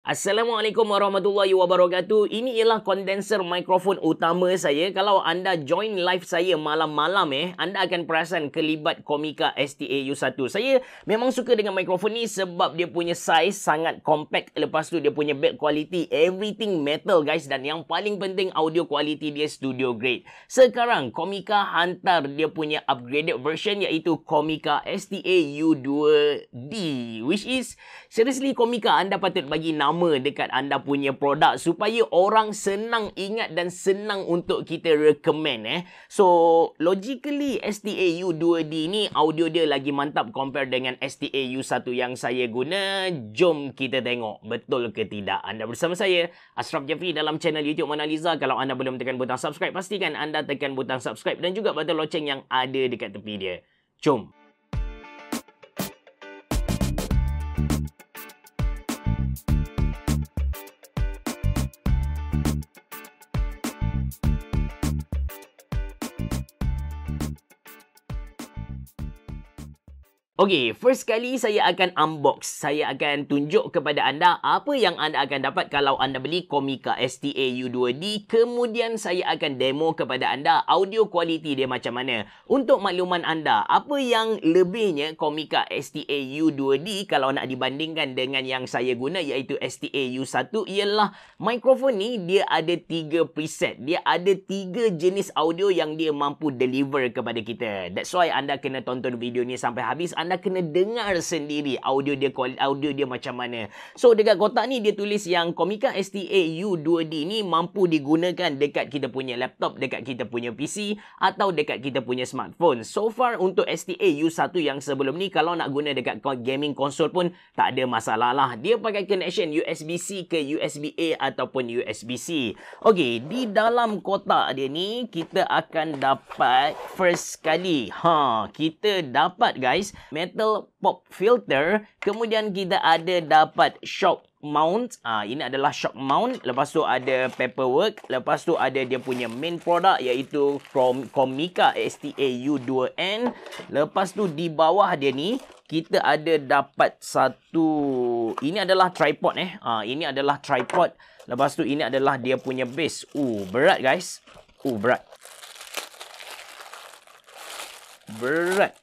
Assalamualaikum warahmatullahi wabarakatuh. Ini ialah kondenser mikrofon utama saya. Kalau anda join live saya malam-malam anda akan perasan kelibat Komika ST-AU1. Saya memang suka dengan mikrofon ni sebab dia punya size sangat compact. Lepas tu dia punya build quality, everything metal guys. Dan yang paling penting audio quality dia studio grade. Sekarang Komika hantar dia punya upgraded version iaitu Komika ST-AU2D. Which is, seriously Komika, anda patut bagi nama dekat anda punya produk supaya orang senang ingat dan senang untuk kita recommend So logically ST-AU2D ni audio dia lagi mantap compare dengan ST-AU1 yang saya guna. Jom kita tengok betul ke tidak. Anda bersama saya Ashraf Jeffrey dalam channel YouTube Mona Lisa. Kalau anda belum tekan butang subscribe, pastikan anda tekan butang subscribe dan juga butang loceng yang ada dekat tepi dia. Jom. Okey, first kali saya akan unbox. Saya akan tunjuk kepada anda apa yang anda akan dapat kalau anda beli Komika ST-AU2D. Kemudian saya akan demo kepada anda audio quality dia macam mana. Untuk makluman anda, apa yang lebihnya Komika ST-AU2D kalau nak dibandingkan dengan yang saya guna iaitu ST-AU1 ialah mikrofon ni dia ada 3 preset. Dia ada 3 jenis audio yang dia mampu deliver kepada kita. That's why anda kena tonton video ni sampai habis. Anda kena dengar sendiri audio dia macam mana. So dekat kotak ni dia tulis yang Komika ST-AU2D ni mampu digunakan dekat kita punya laptop, dekat kita punya PC atau dekat kita punya smartphone. So far untuk ST-AU1 yang sebelum ni kalau nak guna dekat gaming console pun tak ada masalah lah. Dia pakai connection USB-C ke USB-A ataupun USB-C. Okey, di dalam kotak dia ni kita akan dapat first kali. Kita dapat guys metal pop filter, kemudian kita ada dapat shock mount. Ini adalah shock mount. Lepas tu ada paperwork. Lepas tu ada dia punya main product iaitu Komika ST-AU2N. Lepas tu di bawah dia ni kita ada dapat satu, ini adalah tripod ini adalah tripod. Lepas tu ini adalah dia punya base. Berat guys. Berat.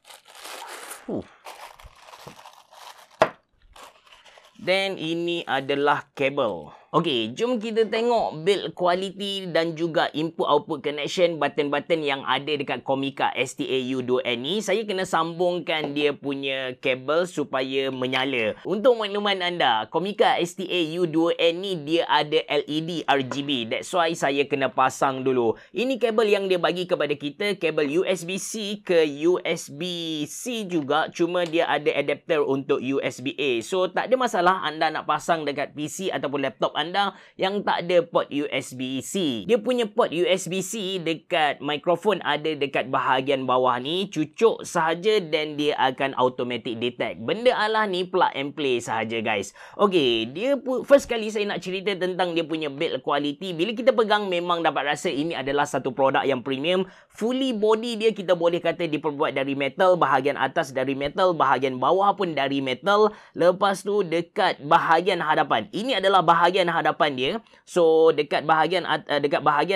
Dan ini adalah kabel. Okey, jom kita tengok build quality dan juga input-output connection button-button yang ada dekat Komika ST-AU2N ni. Saya kena sambungkan dia punya kabel supaya menyala. Untuk makluman anda, Komika ST-AU2N ni dia ada LED RGB. That's why saya kena pasang dulu. Ini kabel yang dia bagi kepada kita, kabel USB-C ke USB-C juga. Cuma dia ada adapter untuk USB-A. So tak ada masalah anda nak pasang dekat PC ataupun laptop anda yang tak ada port USB-C. Dia punya port USB-C dekat mikrofon ada dekat bahagian bawah ni. Cucuk sahaja dan dia akan automatic detect. Benda alah ni plug and play sahaja guys. Okey, dia first kali saya nak cerita tentang dia punya build quality. Bila kita pegang memang dapat rasa ini adalah satu produk yang premium. Fully body dia kita boleh kata diperbuat dari metal. Bahagian atas dari metal, bahagian bawah pun dari metal. Lepas tu dekat bahagian hadapan, ini adalah bahagian hadapan dia. So dekat bahagian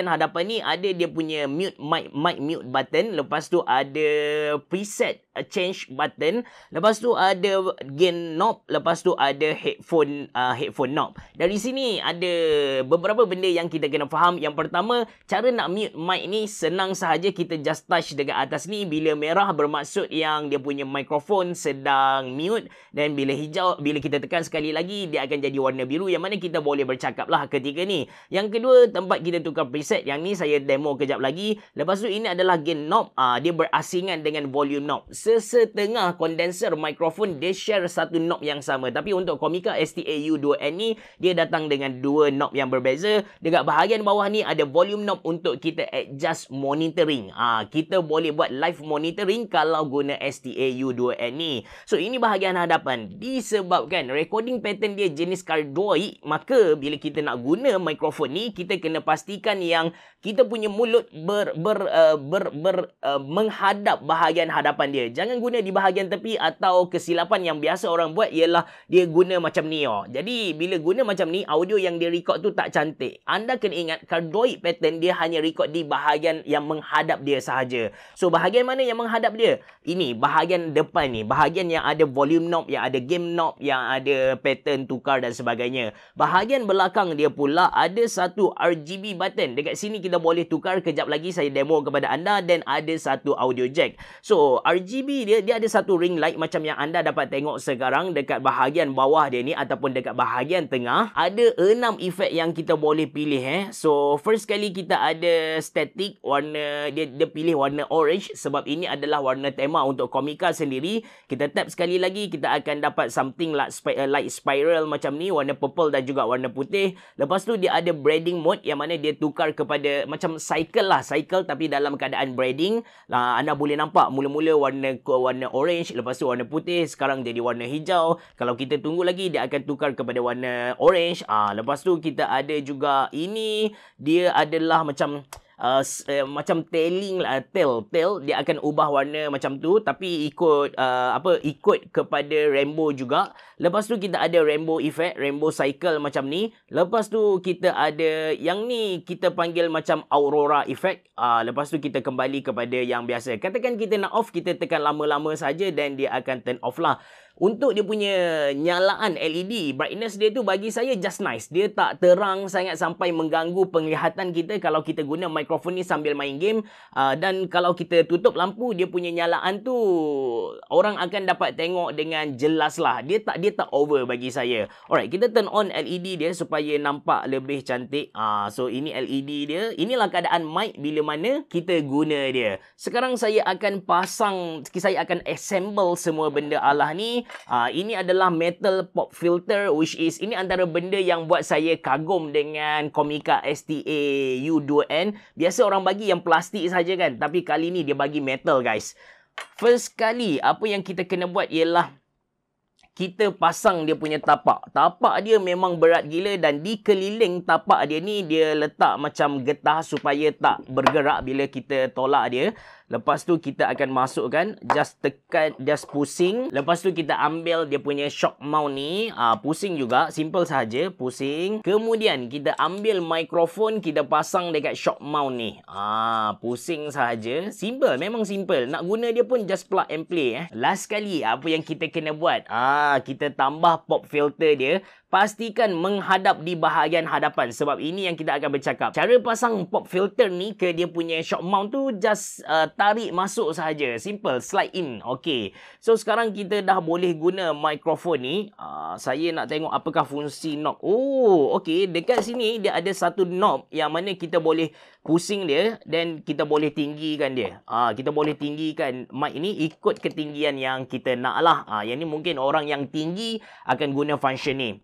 hadapan ni ada dia punya mic mute button. Lepas tu ada preset change button. Lepas tu ada gain knob. Lepas tu ada headphone knob. Dari sini ada beberapa benda yang kita kena faham. Yang pertama, cara nak mute mic ni senang sahaja. Kita just touch dekat atas ni. Bila merah bermaksud yang dia punya mikrofon sedang mute. Dan bila hijau, bila kita tekan sekali lagi, dia akan jadi warna biru. Yang mana kita boleh bercakap lah ketika ni. Yang kedua, tempat kita tukar preset. Yang ni saya demo kejap lagi. Lepas tu ini adalah gain knob. Dia berasingan dengan volume knob. Sesetengah kondenser mikrofon dia share satu knob yang sama. Tapi untuk Komika ST-AU2N ni dia datang dengan 2 knob yang berbeza. Dekat bahagian bawah ni ada volume knob untuk kita adjust monitoring. Kita boleh buat live monitoring kalau guna ST-AU2N ni. So ini bahagian hadapan. Disebabkan recording pattern dia jenis cardioid, maka maka bila kita nak guna mikrofon ni, kita kena pastikan yang kita punya mulut menghadap bahagian hadapan dia. Jangan guna di bahagian tepi, atau kesilapan yang biasa orang buat ialah dia guna macam ni. Jadi bila guna macam ni, audio yang dia record tu tak cantik. Anda kena ingat cardioid pattern dia hanya record di bahagian yang menghadap dia sahaja. So bahagian mana yang menghadap dia? Ini bahagian depan ni, bahagian yang ada volume knob, yang ada game knob, yang ada pattern tukar dan sebagainya. Bahagian belakang dia pula ada satu RGB button. Dekat sini kita boleh tukar, kejap lagi saya demo kepada anda, dan ada satu audio jack. So RGB dia ada satu ring light macam yang anda dapat tengok sekarang dekat bahagian bawah dia ni ataupun dekat bahagian tengah. Ada 6 efek yang kita boleh pilih. So first kali kita ada static, warna dia pilih warna orange sebab ini adalah warna tema untuk Comica sendiri. Kita tap sekali lagi, kita akan dapat something like spiral macam ni, warna purple dan juga warna putih. Lepas tu dia ada braiding mode yang mana dia tukar kepada macam cycle tapi dalam keadaan braiding. Anda boleh nampak mula-mula warna orange, lepas tu warna putih, sekarang jadi warna hijau. Kalau kita tunggu lagi, dia akan tukar kepada warna orange. Lepas tu kita ada juga ini, dia adalah macam macam tail dia akan ubah warna macam tu, tapi ikut kepada rainbow juga. Lepas tu kita ada rainbow effect, rainbow cycle macam ni. Lepas tu kita ada yang ni kita panggil macam aurora effect. Lepas tu kita kembali kepada yang biasa. Katakan kita nak off, kita tekan lama-lama saja dan dia akan turn off lah. Untuk dia punya nyalaan LED, brightness dia tu bagi saya just nice. Dia tak terang sangat sampai mengganggu penglihatan kita kalau kita guna mikrofon ni sambil main game. Dan kalau kita tutup lampu, dia punya nyalaan tu orang akan dapat tengok dengan jelas lah. Dia tak over bagi saya. Alright, kita turn on LED dia supaya nampak lebih cantik. So ini LED dia. Inilah keadaan mic bila mana kita guna dia. Sekarang saya akan assemble semua benda Allah ni. Ini adalah metal pop filter, which is ini antara benda yang buat saya kagum dengan Comica STA U2N. Biasa orang bagi yang plastik saja kan, tapi kali ni dia bagi metal guys. First kali apa yang kita kena buat ialah kita pasang dia punya tapak. Tapak dia memang berat gila, dan di keliling tapak dia ni dia letak macam getah supaya tak bergerak bila kita tolak dia. Lepas tu kita akan masukkan, just tekan, just pusing. Lepas tu kita ambil dia punya shock mount ni, pusing juga, simple saja, pusing. Kemudian kita ambil mikrofon, kita pasang dekat shock mount ni. Pusing saja, simple, memang simple. Nak guna dia pun just plug and play. Last kali apa yang kita kena buat? Kita tambah pop filter dia. Pastikan menghadap di bahagian hadapan, sebab ini yang kita akan bercakap. Cara pasang pop filter ni ke dia punya shock mount tu just tarik masuk sahaja. Simple, slide in. Okay. So sekarang kita dah boleh guna mikrofon ni. Saya nak tengok apakah fungsi knob. Oh, okay. Dekat sini dia ada satu knob yang mana kita boleh pusing dia dan kita boleh tinggikan dia. Kita boleh tinggikan mic ni ikut ketinggian yang kita nak lah. Yang ni mungkin orang yang tinggi akan guna function ni.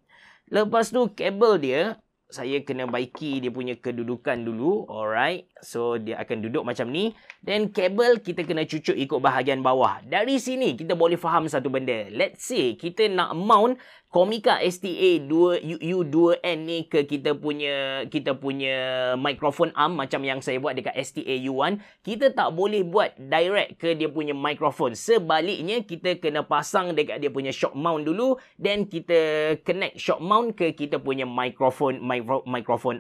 Lepas tu kabel dia, saya kena baiki dia punya kedudukan dulu. Alright. So dia akan duduk macam ni. Dan kabel kita kena cucuk ikut bahagian bawah. Dari sini kita boleh faham satu benda. Let's say kita nak mount Comica STA U2N ni ke kita punya microphone arm macam yang saya buat dekat STA U1. Kita tak boleh buat direct ke dia punya microphone. Sebaliknya kita kena pasang dekat dia punya shock mount dulu, dan kita connect shock mount ke kita punya microphone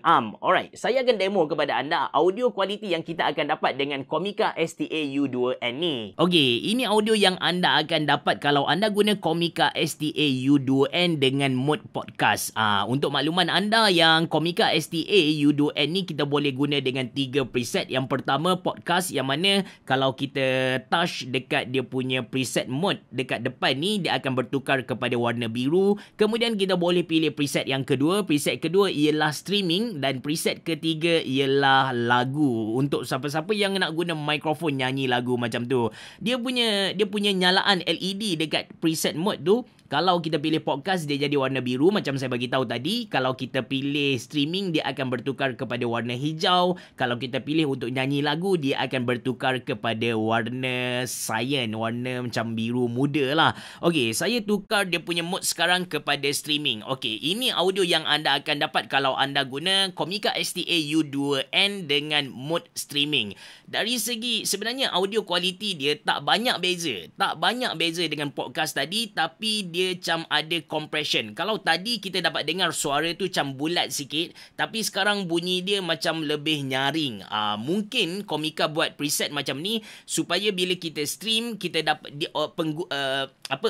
arm. Alright, saya akan demo kepada anda audio quality yang kita akan dapat dengan Comica STA U2N ni. Okey, ini audio yang anda akan dapat kalau anda guna Comica STA U2N dengan mode podcast. Untuk makluman anda yang Comica STA U2N ni kita boleh guna dengan 3 preset. Yang pertama podcast, yang mana kalau kita touch dekat dia punya preset mode dekat depan ni, dia akan bertukar kepada warna biru. Kemudian kita boleh pilih preset yang kedua. Preset kedua ialah streaming, dan preset ketiga ialah lagu. Untuk siapa-siapa yang nak guna mikrofon nyanyi lagu macam tu, dia punya nyalaan LED dekat preset mode tu Kalau kita pilih podcast, dia jadi warna biru macam saya bagi tahu tadi. Kalau kita pilih streaming, dia akan bertukar kepada warna hijau. Kalau kita pilih untuk nyanyi lagu, dia akan bertukar kepada warna cyan, warna macam biru muda lah. Okey, saya tukar dia punya mode sekarang kepada streaming. Okey, ini audio yang anda akan dapat kalau anda guna Komika STA U2N dengan mode streaming. Dari segi sebenarnya audio quality dia tak banyak beza. Tak banyak beza dengan podcast tadi, tapi dia macam ada compression. Kalau tadi kita dapat dengar suara tu macam bulat sikit, tapi sekarang bunyi dia macam lebih nyaring. Mungkin Komika buat preset macam ni supaya bila kita stream, kita dapat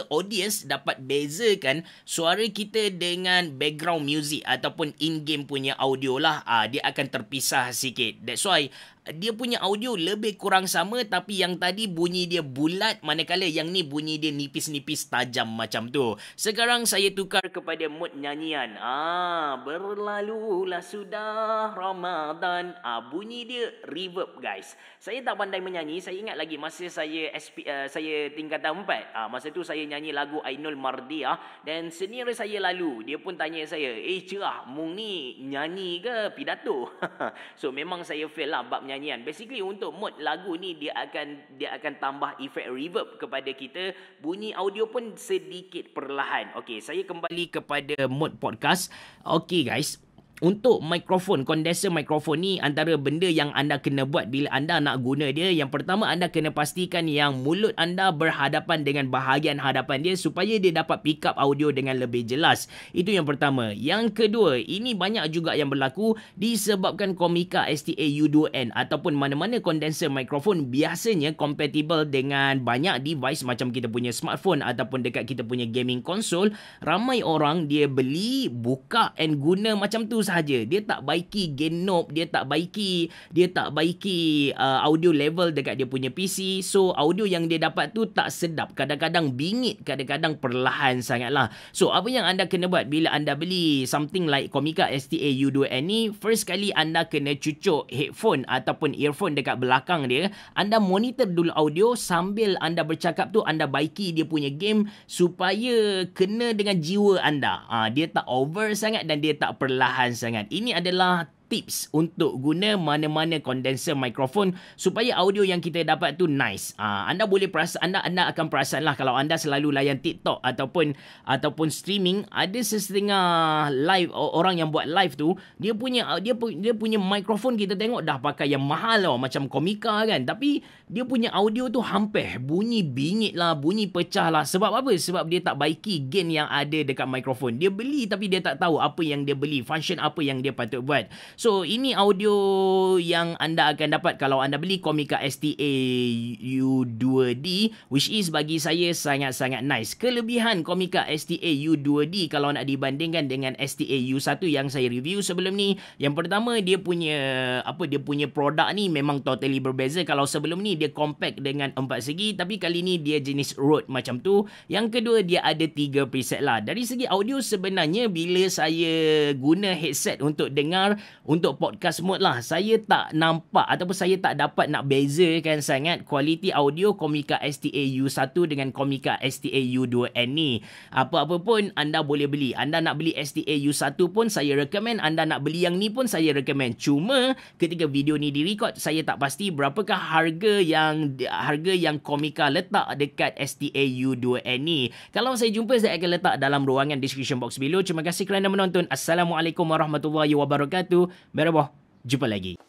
audience dapat bezakan suara kita dengan background music ataupun in-game punya audio lah. Dia akan terpisah sikit. That's why dia punya audio lebih kurang sama, tapi yang tadi bunyi dia bulat, manakala yang ni bunyi dia nipis-nipis tajam macam tu. Sekarang saya tukar kepada mode nyanyian. Berlalulah sudah Ramadan. Bunyi dia reverb guys. Saya tak pandai menyanyi. Saya ingat lagi masa saya saya tingkatan 4. Masa tu saya nyanyi lagu Ainul Mardiah dan senior saya lalu. Dia pun tanya saya, Cerah, mung ni nyanyi ke pidato? So memang saya fail lah bab nyanyian. Basically untuk mode lagu ni dia akan tambah efek reverb kepada kita. Bunyi audio pun sedikit perlahan. Okey, saya kembali kepada mode podcast. Okey guys, untuk mikrofon, condenser mikrofon ni antara benda yang anda kena buat bila anda nak guna dia. Yang pertama, anda kena pastikan yang mulut anda berhadapan dengan bahagian hadapan dia supaya dia dapat pick up audio dengan lebih jelas. Itu yang pertama. Yang kedua, ini banyak juga yang berlaku disebabkan Komika STA U2N ataupun mana-mana condenser mikrofon biasanya compatible dengan banyak device macam kita punya smartphone ataupun dekat kita punya gaming console. Ramai orang dia beli, buka and guna macam tu sahaja. Dia tak baiki gain knob, dia tak baiki audio level dekat dia punya PC. So audio yang dia dapat tu tak sedap, kadang-kadang bingit, kadang-kadang perlahan sangatlah. So apa yang anda kena buat bila anda beli something like Komika STA U2N ni, first kali anda kena cucuk headphone ataupun earphone dekat belakang dia. Anda monitor dulu audio sambil anda bercakap tu, anda baiki dia punya game supaya kena dengan jiwa anda. Dia tak over sangat dan dia tak perlahan sangat. Ini adalah tips untuk guna mana-mana condenser mikrofon supaya audio yang kita dapat tu nice. Anda boleh perasan, anda akan perasan lah kalau anda selalu layan TikTok ataupun streaming, ada sesetengah live orang yang buat live tu, dia punya mikrofon kita tengok dah pakai yang mahal macam Komika kan, tapi dia punya audio tu hampir bunyi bingit lah, bunyi pecah lah. Sebab apa? Sebab dia tak baiki gain yang ada dekat mikrofon. Dia beli tapi dia tak tahu apa yang dia beli, function apa yang dia patut buat. So ini audio yang anda akan dapat kalau anda beli Komika STA U2D, which is bagi saya sangat-sangat nice. Kelebihan Komika STA U2D kalau nak dibandingkan dengan STA U1 yang saya review sebelum ni, yang pertama dia punya produk ni memang totally berbeza. Kalau sebelum ni dia compact dengan 4 segi, tapi kali ni dia jenis Rode macam tu. Yang kedua, dia ada 3 preset lah. Dari segi audio sebenarnya bila saya guna headset untuk dengar, untuk podcast mode lah, saya tak nampak ataupun saya tak dapat nak bezakan sangat kualiti audio Komika STA U1 dengan Komika STA U2N ni. Apa-apa pun anda boleh beli. Anda nak beli STA U1 pun saya recommend, anda nak beli yang ni pun saya recommend. Cuma ketika video ni direkod, saya tak pasti berapakah harga yang Komika letak dekat STA U2N ni. Kalau saya jumpa, saya akan letak dalam ruangan description box below. Terima kasih kerana menonton. Assalamualaikum warahmatullahi wabarakatuh. Merhaba. Jumpa lagi.